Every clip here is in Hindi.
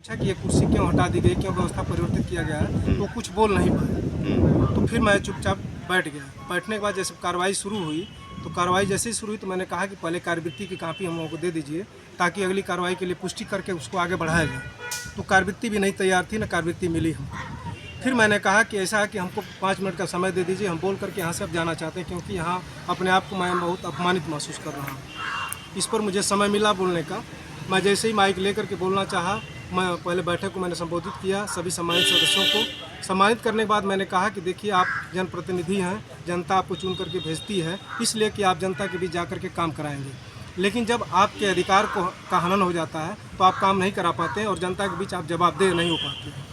पूछा कि ये कुर्सी क्यों हटा दी गई, क्यों व्यवस्था परिवर्तित किया गया है, तो कुछ बोल नहीं पाए। तो फिर मैं चुपचाप बैठ गया। बैठने के बाद जैसे कार्रवाई शुरू हुई, तो कार्रवाई जैसे ही शुरू हुई तो मैंने कहा कि पहले कार्यवृत्ति की कापी हम लोगों को दे दीजिए, ताकि अगली कार्रवाई के लिए पुष्टि करके उसको आगे बढ़ाया जाए। तो कार्यवृत्ति भी नहीं तैयार थी, न कार्यवृत्ति मिली हमको। फिर मैंने कहा कि ऐसा है कि हमको 5 मिनट का समय दे दीजिए, हम बोल करके यहाँ से अब जाना चाहते हैं, क्योंकि यहाँ अपने आप को मैं बहुत अपमानित महसूस कर रहा हूँ। इस पर मुझे समय मिला बोलने का। मैं जैसे ही माइक लेकर के बोलना चाहा, मैं पहले बैठक को मैंने संबोधित किया, सभी सम्मानित सदस्यों को सम्मानित करने के बाद मैंने कहा कि देखिए, आप जनप्रतिनिधि हैं, जनता आपको चुन करके भेजती है, इसलिए कि आप जनता के बीच जा कर के काम कराएंगे। लेकिन जब आपके अधिकार का हनन हो जाता है तो आप काम नहीं करा पाते और जनता के बीच आप जवाबदेह नहीं हो पाते हैं।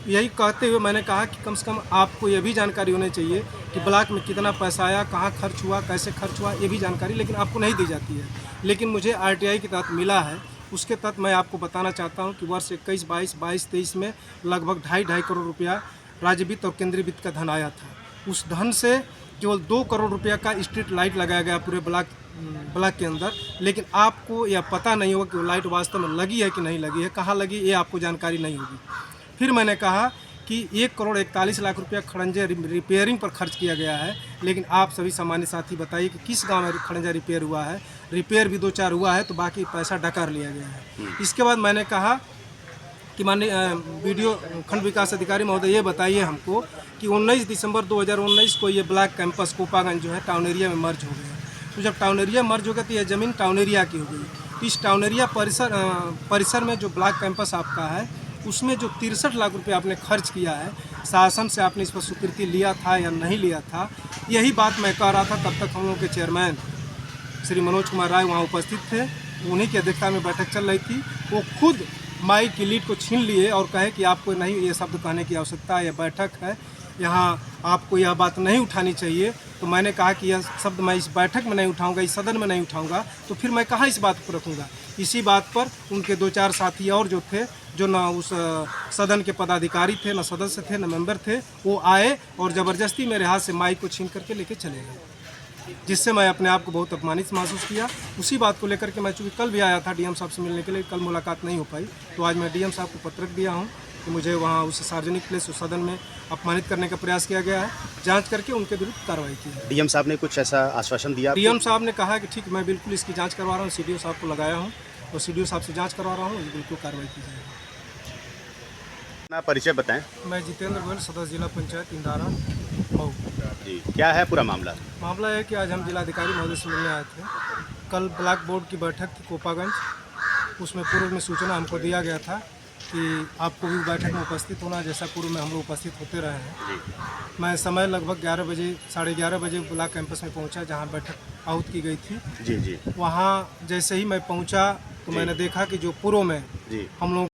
यही कहते हुए मैंने कहा कि कम से कम आपको ये भी जानकारी होनी चाहिए कि ब्लॉक में कितना पैसा आया, कहाँ खर्च हुआ, कैसे खर्च हुआ, ये भी जानकारी लेकिन आपको नहीं दी जाती है। लेकिन मुझे आरटीआई के तहत मिला है, उसके तहत मैं आपको बताना चाहता हूं कि वर्ष 21-22, 22-23 में लगभग 2.5 करोड़ रुपया राज्य वित्त और केंद्रीय वित्त का धन आया था। उस धन से केवल 2 करोड़ रुपया का स्ट्रीट लाइट लगाया गया पूरे ब्लॉक के अंदर। लेकिन आपको यह पता नहीं होगा कि वो लाइट वास्तव में लगी है कि नहीं लगी है, कहाँ लगी, ये आपको जानकारी नहीं होगी। फिर मैंने कहा कि 1 करोड़ 41 लाख रुपया खड़ंजा रिपेयरिंग पर खर्च किया गया है, लेकिन आप सभी सामान्य साथी बताइए कि किस गांव में खड़ंजा रिपेयर हुआ है। रिपेयर भी 2-4 हुआ है, तो बाकी पैसा डकार लिया गया है। इसके बाद मैंने कहा कि माननीय वीडियो खंड विकास अधिकारी महोदय, ये बताइए हमको कि 19 दिसंबर 2019 को ये ब्लॉक कैंपस कोपागंज जो है टाउन एरिया में मर्ज हो गया। तो जब टाउन एरिया मर्ज हो गया तो यह ज़मीन टाउन एरिया की हो गई। तो इस टाउन एरिया परिसर में जो ब्लॉक कैंपस आपका है, उसमें जो 63 लाख रुपए आपने खर्च किया है, शासन से आपने इस पर स्वीकृति लिया था या नहीं लिया था, यही बात मैं कह रहा था। तब तक हम लोगों के चेयरमैन श्री मनोज कुमार राय वहाँ उपस्थित थे, उन्हीं की अध्यक्षता में बैठक चल रही थी। वो खुद माइक की लीड को छीन लिए और कहे कि आपको नहीं ये शब्द कहने की आवश्यकता है, यह बैठक है, यहाँ आपको यह बात नहीं उठानी चाहिए। तो मैंने कहा कि यह शब्द मैं इस बैठक में नहीं उठाऊंगा, इस सदन में नहीं उठाऊंगा, तो फिर मैं कहाँ इस बात को रखूँगा। इसी बात पर उनके 2-4 साथी और जो थे, जो न उस सदन के पदाधिकारी थे, न सदस्य थे, न मेंबर थे, वो आए और ज़बरदस्ती मेरे हाथ से माइक को छीन करके लेके चले गए, जिससे मैं अपने आप को बहुत अपमानित महसूस किया। उसी बात को लेकर के मैं चूँकि कल भी आया था डीएम साहब से मिलने के लिए, कल मुलाकात नहीं हो पाई, तो आज मैं डीएम साहब को पत्रक दिया हूँ कि मुझे वहाँ उस सार्वजनिक प्लेस उस सदन में अपमानित करने का प्रयास किया गया है। जांच करके उनके विरुद्ध कार्रवाई की है। डीएम साहब ने कुछ ऐसा आश्वासन दिया? डीएम साहब ने कहा कि ठीक, मैं बिल्कुल इसकी जाँच करवा रहा हूँ, सीडीओ साहब को लगाया हूँ और सीडीओ साहब से जाँच करवा रहा हूँ, बिल्कुल कार्रवाई की जाएगी। अपना परिचय बताएं। मैं जितेंद्र गोयल, सदस्य जिला पंचायत इंदारा मऊ। जी, क्या है पूरा मामला? मामला है कि आज हम जिलाधिकारी महोदय से मिलने आए थे। कल ब्लॉक बोर्ड की बैठक थी कोपागंज, उसमें पूर्व में सूचना हमको दिया गया था कि आपको भी बैठक में उपस्थित होना, जैसा पूर्व में हम लोग उपस्थित होते रहे हैं। मैं समय लगभग 11 बजे, 11:30 बजे ब्लॉक कैंपस में पहुंचा, जहां बैठक आहूत की गई थी। जी जी। वहां जैसे ही मैं पहुंचा तो मैंने देखा कि जो पूर्व में हम लोग